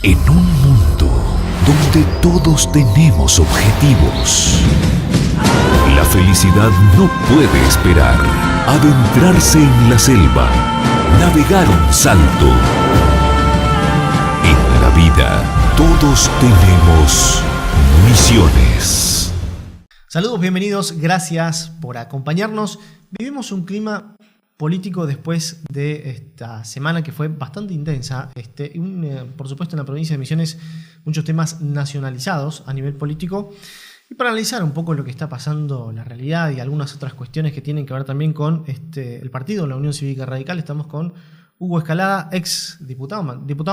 En un mundo donde todos tenemos objetivos, la felicidad no puede esperar. Adentrarse en la selva, navegar un salto. En la vida, todos tenemos misiones. Saludos, bienvenidos, gracias por acompañarnos. Vivimos un clima político después de esta semana que fue bastante intensa. Por supuesto, en la provincia de Misiones, muchos temas nacionalizados a nivel político. Y para analizar un poco lo que está pasando, la realidad y algunas otras cuestiones que tienen que ver también con el partido, la Unión Cívica Radical, estamos con Hugo Escalada, ex diputado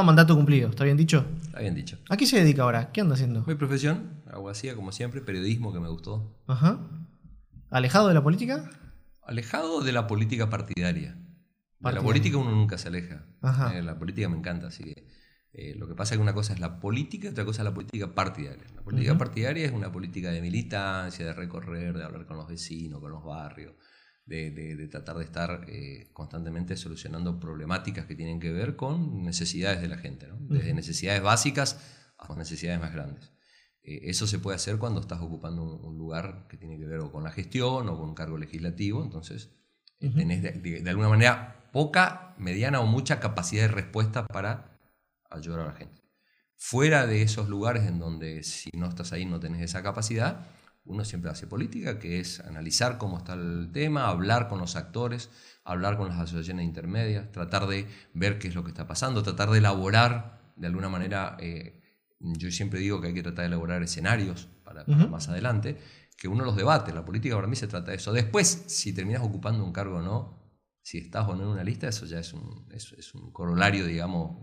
mandato cumplido. ¿Está bien dicho? Está bien dicho. ¿A qué se dedica ahora? ¿Qué anda haciendo? Mi profesión, abogacía como siempre, periodismo que me gustó. Ajá. ¿Alejado de la política? Alejado de la política partidaria. De la política uno nunca se aleja. La política me encanta, así que lo que pasa es que una cosa es la política y otra cosa es la política partidaria. La política partidaria es una política de militancia, de recorrer, de hablar con los vecinos, con los barrios, de tratar de estar constantemente solucionando problemáticas que tienen que ver con necesidades de la gente, ¿no? Desde necesidades básicas a necesidades más grandes. Eso se puede hacer cuando estás ocupando un lugar que tiene que ver o con la gestión o con un cargo legislativo, entonces tenés de alguna manera poca, mediana o mucha capacidad de respuesta para ayudar a la gente. Fuera de esos lugares en donde si no estás ahí no tenés esa capacidad, uno siempre hace política, que es analizar cómo está el tema, hablar con los actores, hablar con las asociaciones intermedias, tratar de ver qué es lo que está pasando, tratar de elaborar de alguna manera... yo siempre digo que hay que tratar de elaborar escenarios para más adelante, que uno los debate. La política para mí se trata de eso. Después, si terminas ocupando un cargo o no, si estás o no en una lista, eso ya es un corolario, digamos,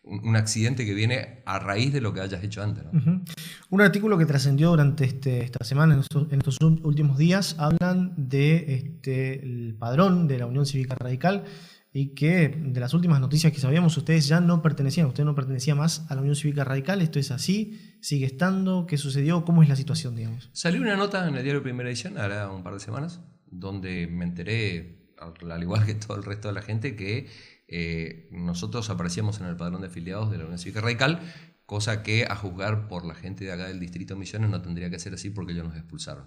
un accidente que viene a raíz de lo que hayas hecho antes, ¿no? Un artículo que trascendió durante esta semana, en estos últimos días, hablan el padrón de la Unión Cívica Radical, y que de las últimas noticias que sabíamos, usted no pertenecía más a la Unión Cívica Radical. ¿Esto es así? ¿Sigue estando? ¿Qué sucedió? ¿Cómo es la situación, digamos? Salió una nota en el diario Primera Edición, ahora un par de semanas, donde me enteré, al igual que todo el resto de la gente, que nosotros aparecíamos en el padrón de afiliados de la Unión Cívica Radical, cosa que, a juzgar por la gente de acá del distrito de Misiones, no tendría que ser así porque ellos nos expulsaron.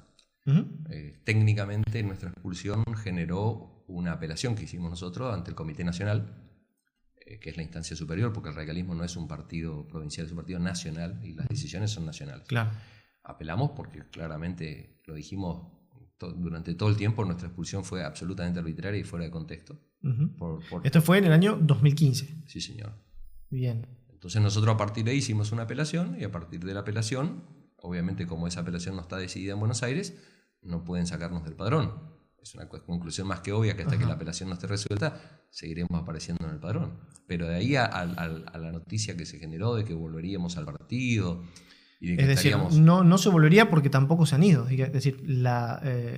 Técnicamente nuestra expulsión generó una apelación que hicimos nosotros ante el Comité Nacional, que es la instancia superior, porque el radicalismo no es un partido provincial, es un partido nacional y las decisiones son nacionales. Claro. Apelamos porque claramente lo dijimos durante todo el tiempo, nuestra expulsión fue absolutamente arbitraria y fuera de contexto. Esto fue en el año 2015. Sí, señor. Bien. Entonces nosotros a partir de ahí hicimos una apelación y a partir de la apelación, obviamente como esa apelación no está decidida en Buenos Aires, no pueden sacarnos del padrón. Es una conclusión más que obvia que hasta que la apelación no esté resuelta, seguiremos apareciendo en el padrón. Pero de ahí a la noticia que se generó de que volveríamos al partido y de que estaríamos... no se volvería porque tampoco se han ido. Es decir,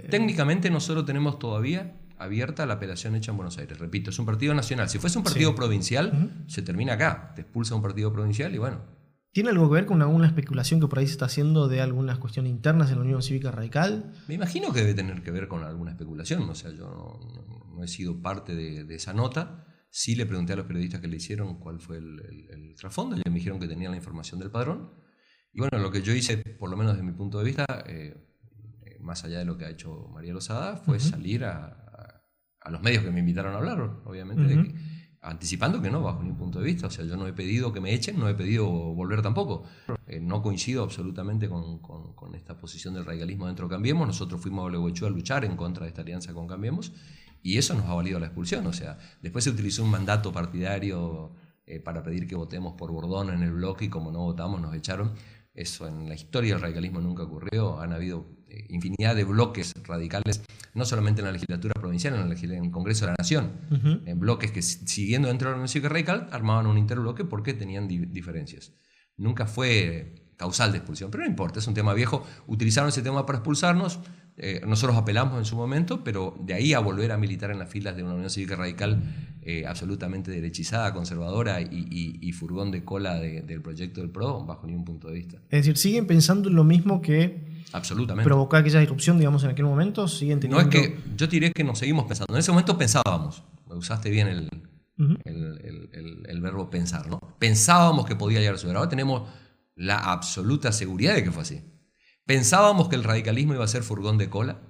técnicamente nosotros tenemos todavía abierta la apelación hecha en Buenos Aires. Repito, es un partido nacional. Si fuese un partido provincial, se termina acá. Te expulsa un partido provincial y bueno... ¿Tiene algo que ver con alguna especulación que por ahí se está haciendo de algunas cuestiones internas en la Unión Cívica Radical? Me imagino que debe tener que ver con alguna especulación. O sea, yo no he sido parte de esa nota. Sí le pregunté a los periodistas que le hicieron cuál fue el trasfondo. Ellos me dijeron que tenían la información del padrón. Y bueno, lo que yo hice, por lo menos desde mi punto de vista, más allá de lo que ha hecho María Lozada, fue salir a los medios que me invitaron a hablar, obviamente, anticipando que no, bajo ningún punto de vista. O sea, yo no he pedido que me echen, no he pedido volver tampoco. No coincido absolutamente con esta posición del radicalismo dentro de Cambiemos. Nosotros fuimos a Gualeguaychú a luchar en contra de esta alianza con Cambiemos y eso nos ha valido la expulsión. O sea, después se utilizó un mandato partidario para pedir que votemos por Bordón en el bloque y como no votamos nos echaron. Eso en la historia del radicalismo nunca ocurrió. Han habido infinidad de bloques radicales, no solamente en la legislatura provincial, en el Congreso de la Nación, en bloques que, siguiendo dentro de la Unión Cívica Radical, armaban un interbloque porque tenían diferencias. Nunca fue causal de expulsión, pero no importa, es un tema viejo. Utilizaron ese tema para expulsarnos, nosotros apelamos en su momento, pero de ahí a volver a militar en las filas de una Unión Cívica Radical absolutamente derechizada, conservadora y furgón de cola del proyecto del PRO, bajo ningún punto de vista. Es decir, ¿siguen pensando en lo mismo que absolutamente provocó aquella disrupción, digamos, en aquel momento? ¿Siguen teniendo... No es que, yo te diré que nos seguimos pensando. En ese momento pensábamos, me usaste bien el verbo pensar, ¿no? Pensábamos que podía llegar a suceder. Ahora tenemos la absoluta seguridad de que fue así. Pensábamos que el radicalismo iba a ser furgón de cola.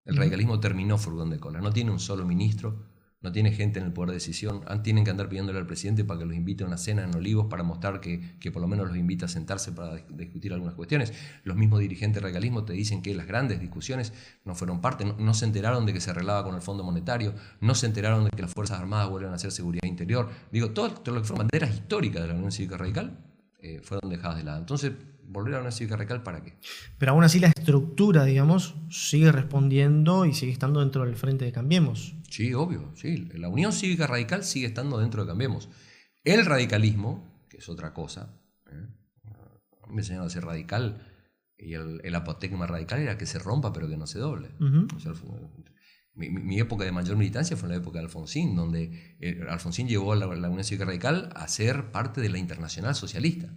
El radicalismo terminó furgón de cola. No tiene un solo ministro, no tiene gente en el poder de decisión. Tienen que andar pidiéndole al presidente para que los invite a una cena en Olivos para mostrar que por lo menos los invita a sentarse para discutir algunas cuestiones. Los mismos dirigentes del radicalismo te dicen que las grandes discusiones no fueron parte, no se enteraron de que se arreglaba con el Fondo Monetario, no se enteraron de que las Fuerzas Armadas vuelven a hacer seguridad interior. Digo, todo lo que fueron banderas históricas de la Unión Cívica Radical fueron dejadas de lado. Entonces, ¿volver a la Unión Cívica Radical para qué? Pero aún así la estructura, digamos, sigue respondiendo y sigue estando dentro del frente de Cambiemos. Sí, obvio, sí. La Unión Cívica Radical sigue estando dentro de Cambiemos. El radicalismo, que es otra cosa, me enseñaron a ser radical y el apotegma radical era que se rompa pero que no se doble. O sea, mi época de mayor militancia fue en la época de Alfonsín, donde Alfonsín llevó a la Unión Cívica Radical a ser parte de la Internacional Socialista.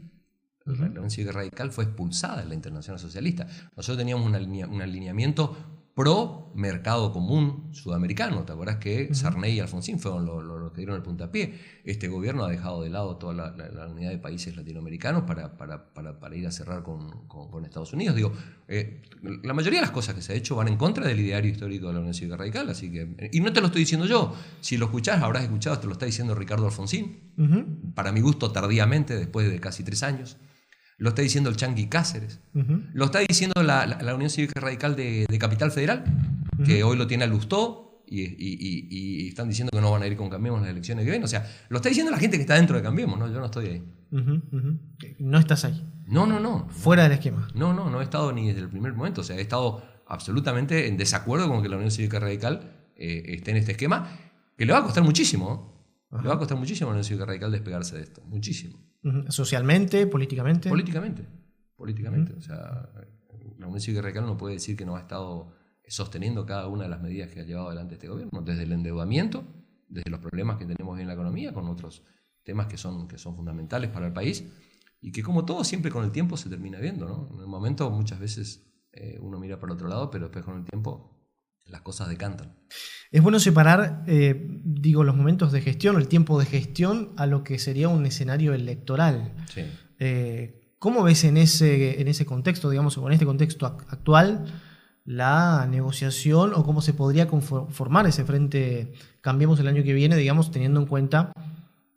La Unión Cívica Radical fue expulsada de la Internacional Socialista. Nosotros teníamos un alineamiento pro mercado común sudamericano. ¿Te acuerdas que Sarney y Alfonsín fueron los que dieron el puntapié? Este gobierno ha dejado de lado toda la unidad de países latinoamericanos para ir a cerrar con Estados Unidos. Digo, la mayoría de las cosas que se ha hecho van en contra del ideario histórico de la Unión Cívica Radical. Así que, y no te lo estoy diciendo yo. Si lo escuchás, habrás escuchado, te lo está diciendo Ricardo Alfonsín. Para mi gusto, tardíamente, después de casi 3 años. Lo está diciendo el Chanqui Cáceres. Lo está diciendo la Unión Cívica Radical de Capital Federal, que hoy lo tiene a Lustó y están diciendo que no van a ir con Cambiemos en las elecciones que vienen. O sea, lo está diciendo la gente que está dentro de Cambiemos, ¿no? Yo no estoy ahí. No estás ahí. No. Fuera del esquema. No he estado ni desde el primer momento. O sea, he estado absolutamente en desacuerdo con que la Unión Cívica Radical esté en este esquema, que le va a costar muchísimo. Le va a costar muchísimo a la Unión Cívica Radical despegarse de esto. Muchísimo. ¿Socialmente? ¿Políticamente? Políticamente. O sea, la Unión Cívica Radical no puede decir que no ha estado sosteniendo cada una de las medidas que ha llevado adelante este gobierno, desde el endeudamiento, desde los problemas que tenemos en la economía, con otros temas que son fundamentales para el país, y que como todo siempre con el tiempo se termina viendo, ¿no? En el momento muchas veces uno mira para otro lado, pero después con el tiempo las cosas decantan. Es bueno separar, los momentos de gestión, el tiempo de gestión, a lo que sería un escenario electoral. Sí. ¿Cómo ves en ese contexto, digamos, o en este contexto actual, la negociación o cómo se podría conformar ese frente Cambiemos el año que viene, digamos, teniendo en cuenta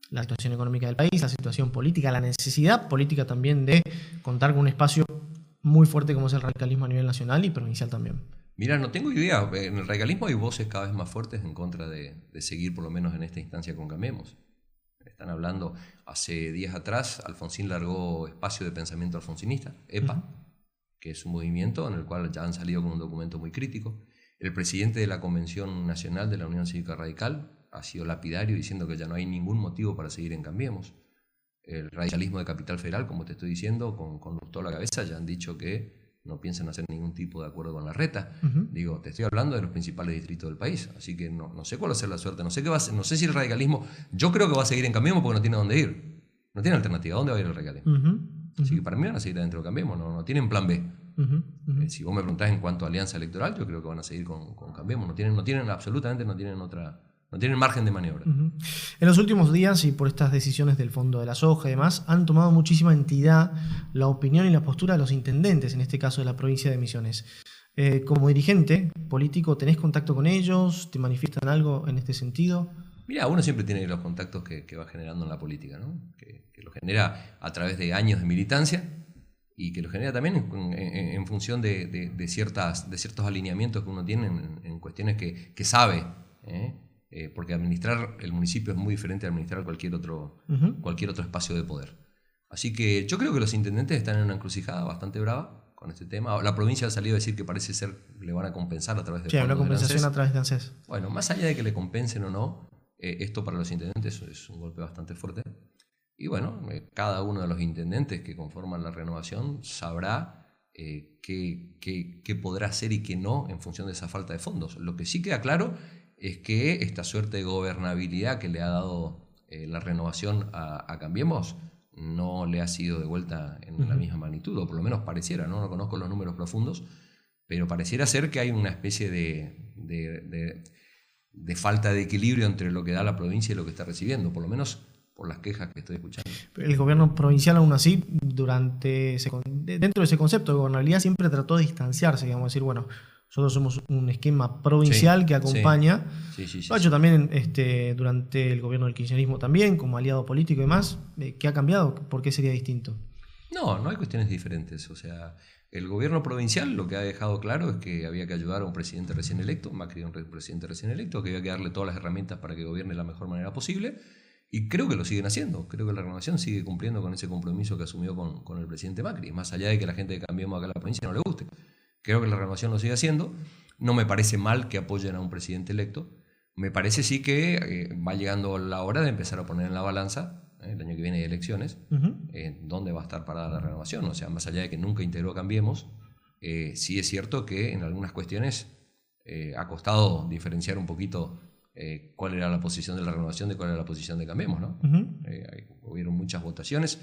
la situación económica del país, la situación política, la necesidad política también de contar con un espacio muy fuerte como es el radicalismo a nivel nacional y provincial también? Mira, no tengo idea. En el radicalismo hay voces cada vez más fuertes en contra de seguir, por lo menos en esta instancia, con Cambiemos. Están hablando, hace días atrás, Alfonsín largó Espacio de Pensamiento Alfonsinista, EPA, que es un movimiento en el cual ya han salido con un documento muy crítico. El presidente de la Convención Nacional de la Unión Cívica Radical ha sido lapidario diciendo que ya no hay ningún motivo para seguir en Cambiemos. El radicalismo de Capital Federal, como te estoy diciendo, con Lustó a la cabeza, ya han dicho que no piensan hacer ningún tipo de acuerdo con la reta. Digo, te estoy hablando de los principales distritos del país, así que no sé cuál va a ser la suerte, no sé si el radicalismo, yo creo que va a seguir en Cambiemos porque no tiene dónde ir, no tiene alternativa, ¿dónde va a ir el radicalismo? Así que para mí van a seguir adentro de Cambiemos, no tienen plan B. Si vos me preguntás en cuanto a alianza electoral, yo creo que van a seguir con Cambiemos, no tienen absolutamente, no tienen margen de maniobra. En los últimos días, y por estas decisiones del Fondo de la Soja y demás, han tomado muchísima entidad la opinión y la postura de los intendentes, en este caso de la provincia de Misiones. Como dirigente político, ¿tenés contacto con ellos? ¿Te manifiestan algo en este sentido? Mira, uno siempre tiene los contactos que va generando en la política, ¿no? Que lo genera a través de años de militancia y que lo genera también en función de ciertos alineamientos que uno tiene en cuestiones que sabe, porque administrar el municipio es muy diferente a administrar cualquier otro espacio de poder. Así que yo creo que los intendentes están en una encrucijada bastante brava con este tema. La provincia ha salido a decir que parece ser le van a compensar a través de una compensación a través de ANSES. Bueno, más allá de que le compensen o no, esto para los intendentes es un golpe bastante fuerte. Y bueno, cada uno de los intendentes que conforman la renovación sabrá qué podrá hacer y qué no en función de esa falta de fondos. Lo que sí queda claro es que esta suerte de gobernabilidad que le ha dado la renovación a Cambiemos no le ha sido devuelta en la misma magnitud, o por lo menos pareciera, no conozco los números profundos, pero pareciera ser que hay una especie de de falta de equilibrio entre lo que da la provincia y lo que está recibiendo, por lo menos por las quejas que estoy escuchando. El gobierno provincial, aún así, dentro de ese concepto de gobernabilidad, siempre trató de distanciarse, digamos, decir, bueno, nosotros somos un esquema provincial que acompaña. Sí. Lo ha hecho también durante el gobierno del kirchnerismo también, como aliado político y demás. ¿Qué ha cambiado? ¿Por qué sería distinto? No hay cuestiones diferentes. O sea, el gobierno provincial lo que ha dejado claro es que había que ayudar a un presidente recién electo, Macri era un presidente recién electo, que había que darle todas las herramientas para que gobierne de la mejor manera posible. Y creo que lo siguen haciendo. Creo que la Renovación sigue cumpliendo con ese compromiso que asumió con el presidente Macri. Más allá de que la gente de Cambiemos acá en la provincia no le guste. Creo que la Renovación lo sigue haciendo. No me parece mal que apoyen a un presidente electo. Me parece sí que va llegando la hora de empezar a poner en la balanza, el año que viene hay elecciones, dónde va a estar parada la Renovación. O sea, más allá de que nunca integró Cambiemos, sí es cierto que en algunas cuestiones ha costado diferenciar un poquito cuál era la posición de la Renovación de cuál era la posición de Cambiemos, ¿no? Hubieron muchas votaciones,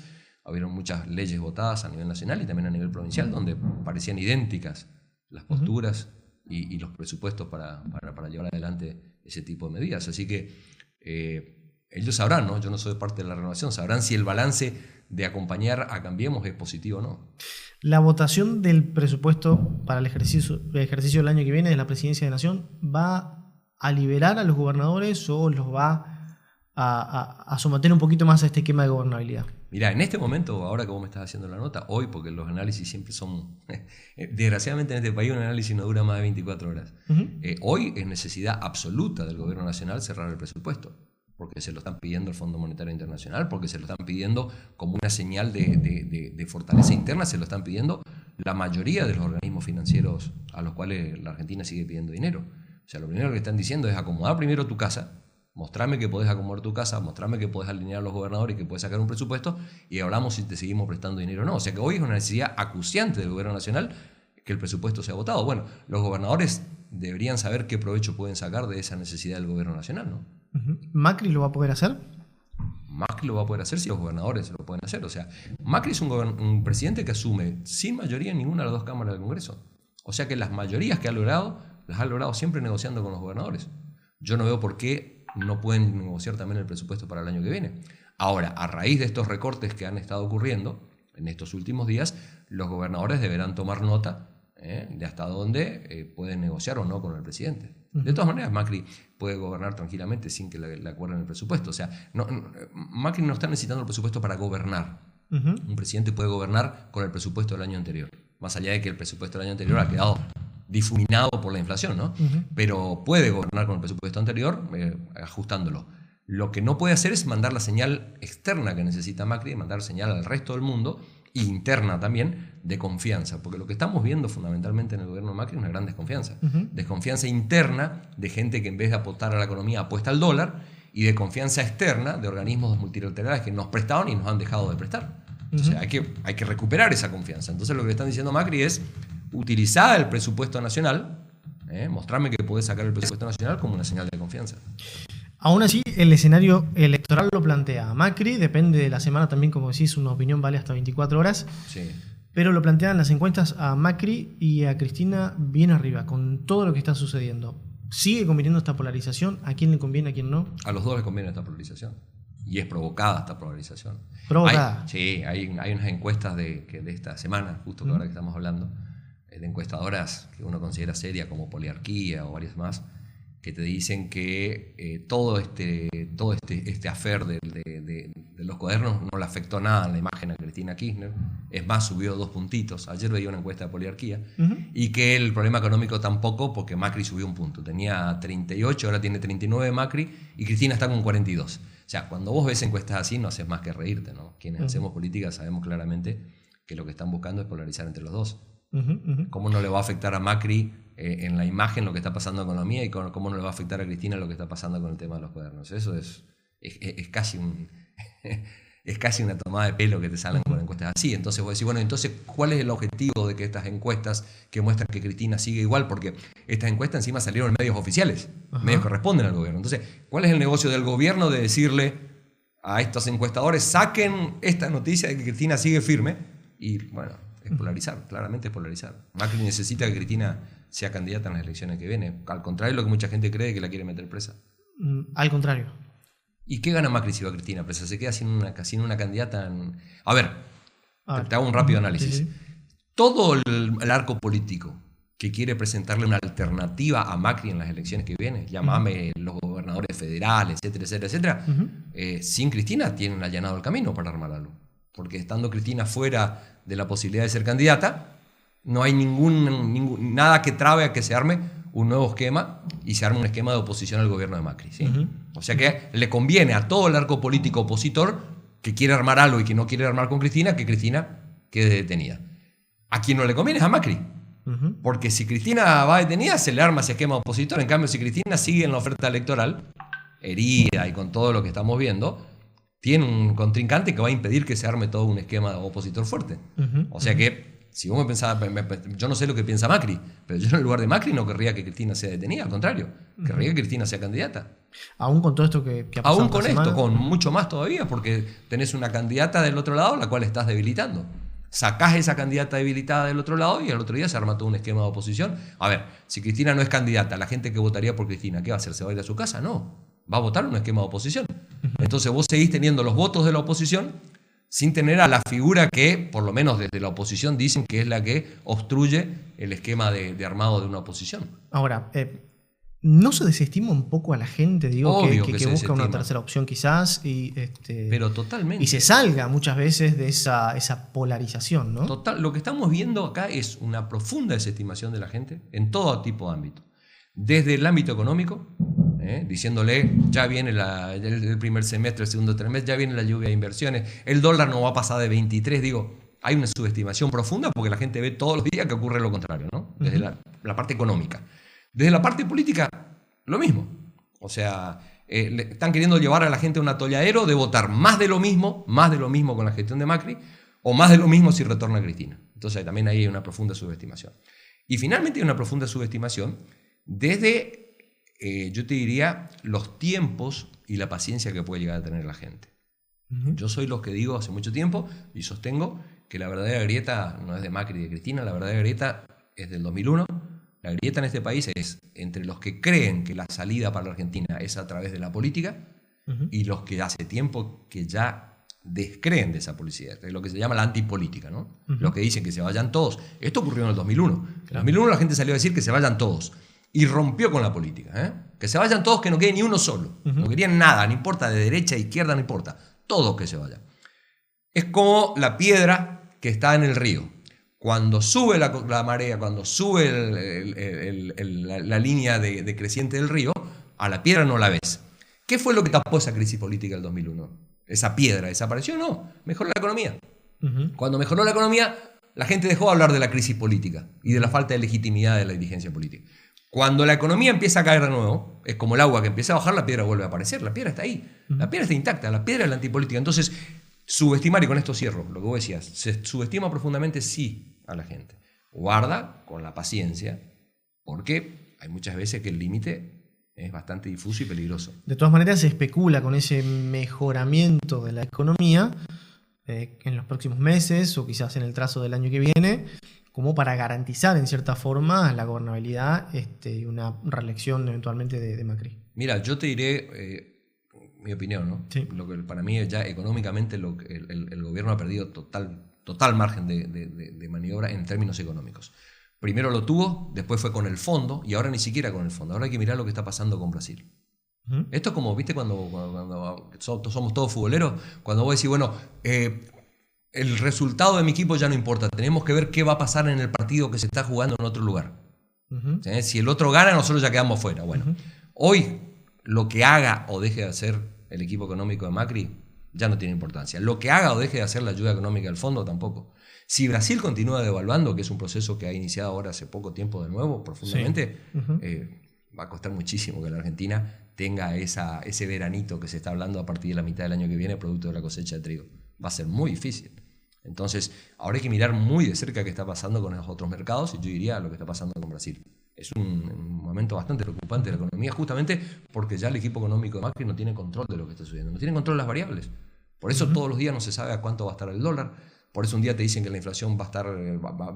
hubieron muchas leyes votadas a nivel nacional y también a nivel provincial donde parecían idénticas las posturas y los presupuestos para llevar adelante ese tipo de medidas. Así que ellos sabrán, ¿no? Yo no soy parte de la Renovación, sabrán si el balance de acompañar a Cambiemos es positivo o no. La votación del presupuesto para el ejercicio del año que viene de la Presidencia de la Nación va a liberar a los gobernadores o los va a someter un poquito más a este esquema de gobernabilidad. Mirá, en este momento, ahora que vos me estás haciendo la nota, hoy, porque los análisis siempre son... desgraciadamente en este país un análisis no dura más de 24 horas. Hoy es necesidad absoluta del gobierno nacional cerrar el presupuesto, porque se lo están pidiendo el Fondo Monetario Internacional, porque se lo están pidiendo como una señal de fortaleza interna, se lo están pidiendo la mayoría de los organismos financieros a los cuales la Argentina sigue pidiendo dinero. O sea, lo primero que están diciendo es acomodar primero tu casa, mostrame que podés acomodar tu casa, mostrame que podés alinear a los gobernadores y que podés sacar un presupuesto y hablamos si te seguimos prestando dinero o no. O sea que hoy es una necesidad acuciante del gobierno nacional que el presupuesto sea votado. Bueno, los gobernadores deberían saber qué provecho pueden sacar de esa necesidad del gobierno nacional, ¿no? ¿Macri lo va a poder hacer? Macri lo va a poder hacer si los gobernadores lo pueden hacer. O sea, Macri es un presidente que asume sin mayoría en ninguna de las dos cámaras del Congreso. O sea que las mayorías que ha logrado, las ha logrado siempre negociando con los gobernadores. Yo no veo por qué no pueden negociar también el presupuesto para el año que viene. Ahora, a raíz de estos recortes que han estado ocurriendo en estos últimos días, los gobernadores deberán tomar nota de hasta dónde pueden negociar o no con el presidente. De todas maneras, Macri puede gobernar tranquilamente sin que le acuerden el presupuesto. O sea, Macri no está necesitando el presupuesto para gobernar. Un presidente puede gobernar con el presupuesto del año anterior. Más allá de que el presupuesto del año anterior ha quedado difuminado por la inflación, ¿no? Pero puede gobernar con el presupuesto anterior ajustándolo. Lo que no puede hacer es mandar la señal externa que necesita Macri, mandar señal al resto del mundo, e interna también, de confianza. Porque lo que estamos viendo fundamentalmente en el gobierno de Macri es una gran desconfianza. Desconfianza interna de gente que en vez de apostar a la economía apuesta al dólar, y de confianza externa de organismos multilaterales que nos prestaban y nos han dejado de prestar. O sea, hay que recuperar esa confianza. Entonces lo que le están diciendo a Macri es utilizar el presupuesto nacional, mostrarme que podés sacar el presupuesto nacional como una señal de confianza. Aún así, el escenario electoral lo plantea a Macri, depende de la semana también, como decís, una opinión vale hasta 24 horas. Sí. Pero lo plantean las encuestas a Macri y a Cristina bien arriba, con todo lo que está sucediendo. ¿Sigue conviniendo esta polarización? ¿A quién le conviene, a quién no? A los dos les conviene esta polarización. Y es provocada esta polarización. ¿Provocada? Hay unas encuestas de esta semana, justo que ahora que estamos hablando, de encuestadoras que uno considera serias como Poliarquía o varias más, que te dicen que todo este affair de los cuadernos no le afectó nada en la imagen a Cristina Kirchner. Es más, subió 2 puntitos. Ayer veía una encuesta de Poliarquía. Y que el problema económico tampoco, porque Macri subió 1 punto. Tenía 38, ahora tiene 39 Macri, y Cristina está con 42. O sea, cuando vos ves encuestas así, no haces más que reírte, ¿no? Quienes hacemos política sabemos claramente que lo que están buscando es polarizar entre los dos. ¿Cómo no le va a afectar a Macri en la imagen lo que está pasando en economía y cómo no le va a afectar a Cristina lo que está pasando con el tema de los cuadernos? Eso es casi es casi una tomada de pelo que te salen con encuestas así. Entonces vos decís, bueno, entonces, ¿cuál es el objetivo de que estas encuestas que muestran que Cristina sigue igual? Porque estas encuestas encima salieron en medios oficiales, medios que responden al gobierno. Entonces, ¿cuál es el negocio del gobierno de decirle a estos encuestadores, saquen esta noticia de que Cristina sigue firme? Y bueno, es polarizar, claramente es polarizar. Macri necesita que Cristina sea candidata en las elecciones que vienen. Al contrario de lo que mucha gente cree, que la quiere meter presa. Al contrario. ¿Y qué gana Macri si va Cristina presa? Se queda sin una candidata. A ver, te hago un rápido análisis. Sí. Todo el arco político que quiere presentarle una alternativa a Macri en las elecciones que vienen, llámame los gobernadores federales, etcétera, etcétera, etcétera, sin Cristina tienen allanado el camino para armar algo. Porque estando Cristina fuera de la posibilidad de ser candidata, no hay nada que trabe a que se arme un nuevo esquema y se arme un esquema de oposición al gobierno de Macri. ¿Sí? O sea que le conviene a todo el arco político opositor que quiere armar algo y que no quiere armar con Cristina, que Cristina quede detenida. A quien no le conviene es a Macri. Porque si Cristina va detenida, se le arma ese esquema opositor. En cambio, si Cristina sigue en la oferta electoral, herida y con todo lo que estamos viendo, tiene un contrincante que va a impedir que se arme todo un esquema opositor fuerte. O sea que, si vos me pensás, yo no sé lo que piensa Macri, pero yo en el lugar de Macri no querría que Cristina sea detenida, al contrario, querría que Cristina sea candidata. Aún con todo esto que ha pasado. Aún con esto, con mucho más todavía, porque tenés una candidata del otro lado, la cual estás debilitando. Sacás esa candidata debilitada del otro lado y al otro día se arma todo un esquema de oposición. A ver, si Cristina no es candidata, la gente que votaría por Cristina, ¿qué va a hacer? ¿Se va a ir a su casa? No, va a votar un esquema de oposición. Entonces vos seguís teniendo los votos de la oposición sin tener a la figura que, por lo menos desde la oposición, dicen que es la que obstruye el esquema de armado de una oposición. Ahora, ¿no se desestima un poco a la gente, digo, Obvio que se busca desestima. una tercera opción quizás Pero totalmente. y se salga muchas veces de esa polarización, ¿no? Total, lo que estamos viendo acá es una profunda desestimación de la gente en todo tipo de ámbito. Desde el ámbito económico, diciéndole, ya viene el primer semestre, el segundo trimestre, ya viene la lluvia de inversiones, el dólar no va a pasar de 23, digo, hay una subestimación profunda porque la gente ve todos los días que ocurre lo contrario, ¿no? Desde la parte económica. Desde la parte política, lo mismo. O sea, le están queriendo llevar a la gente a un atolladero de votar más de lo mismo con la gestión de Macri, o más de lo mismo si retorna Cristina. Entonces también ahí hay una profunda subestimación. Y finalmente hay una profunda subestimación desde, yo te diría, los tiempos y la paciencia que puede llegar a tener la gente. Yo soy los que digo hace mucho tiempo y sostengo que la verdadera grieta no es de Macri y de Cristina, la verdadera grieta es del 2001. La grieta en este país es entre los que creen que la salida para la Argentina es a través de la política y los que hace tiempo que ya descreen de esa política, es lo que se llama la antipolítica, ¿no? Los que dicen que se vayan todos. Esto ocurrió en el 2001. En el 2001 la gente salió a decir que se vayan todos y rompió con la política. Que se vayan todos, que no quede ni uno solo. No querían nada, no importa, de derecha, izquierda, no importa. Todos que se vayan. Es como la piedra que está en el río. Cuando sube la marea, cuando sube la línea de creciente del río, a la piedra no la ves. ¿Qué fue lo que tapó esa crisis política del 2001? ¿Esa piedra desapareció? No, mejoró la economía. Cuando mejoró la economía, la gente dejó de hablar de la crisis política y de la falta de legitimidad de la dirigencia política. Cuando la economía empieza a caer de nuevo, es como el agua que empieza a bajar, la piedra vuelve a aparecer. La piedra está ahí, la piedra está intacta, la piedra es la antipolítica. Entonces, subestimar, y con esto cierro, lo que vos decías, se subestima profundamente, sí, a la gente. Guarda con la paciencia, porque hay muchas veces que el límite es bastante difuso y peligroso. De todas maneras, se especula con ese mejoramiento de la economía en los próximos meses o quizás en el trazo del año que viene, como para garantizar en cierta forma la gobernabilidad y una reelección eventualmente de Macri. Mira, yo te diré mi opinión, ¿no? Sí. Lo que para mí ya económicamente el gobierno ha perdido total margen de maniobra en términos económicos. Primero lo tuvo, después fue con el fondo y ahora ni siquiera con el fondo. Ahora hay que mirar lo que está pasando con Brasil. Esto es como, ¿viste? Cuando somos todos futboleros, cuando vos decís, bueno, el resultado de mi equipo ya no importa, tenemos que ver qué va a pasar en el partido que se está jugando en otro lugar. Si el otro gana, nosotros ya quedamos fuera. Bueno, hoy lo que haga o deje de hacer el equipo económico de Macri ya no tiene importancia. Lo que haga o deje de hacer la ayuda económica del fondo tampoco. Si Brasil continúa devaluando, que es un proceso que ha iniciado ahora hace poco tiempo de nuevo, profundamente, va a costar muchísimo que la Argentina tenga ese veranito que se está hablando a partir de la mitad del año que viene, producto de la cosecha de trigo. Va a ser muy difícil. Entonces, ahora hay que mirar muy de cerca qué está pasando con los otros mercados, y yo diría lo que está pasando con Brasil. Es un momento bastante preocupante de la economía, justamente porque ya el equipo económico de Macri no tiene control de lo que está sucediendo, no tiene control de las variables. Por eso todos los días no se sabe a cuánto va a estar el dólar, Por eso un día te dicen que la inflación va a estar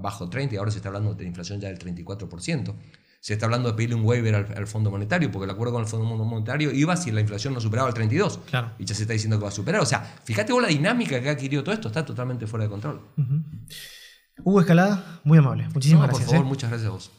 bajo 30 y ahora se está hablando de inflación ya del 34%. Se está hablando de pedirle un waiver al Fondo Monetario, porque el acuerdo con el Fondo Monetario iba si la inflación no superaba el 32. Claro. Y ya se está diciendo que va a superar. O sea, fíjate vos la dinámica que ha adquirido todo esto, está totalmente fuera de control. Hugo Escalada, muy amable. Muchísimas gracias. Por favor, muchas gracias a vos.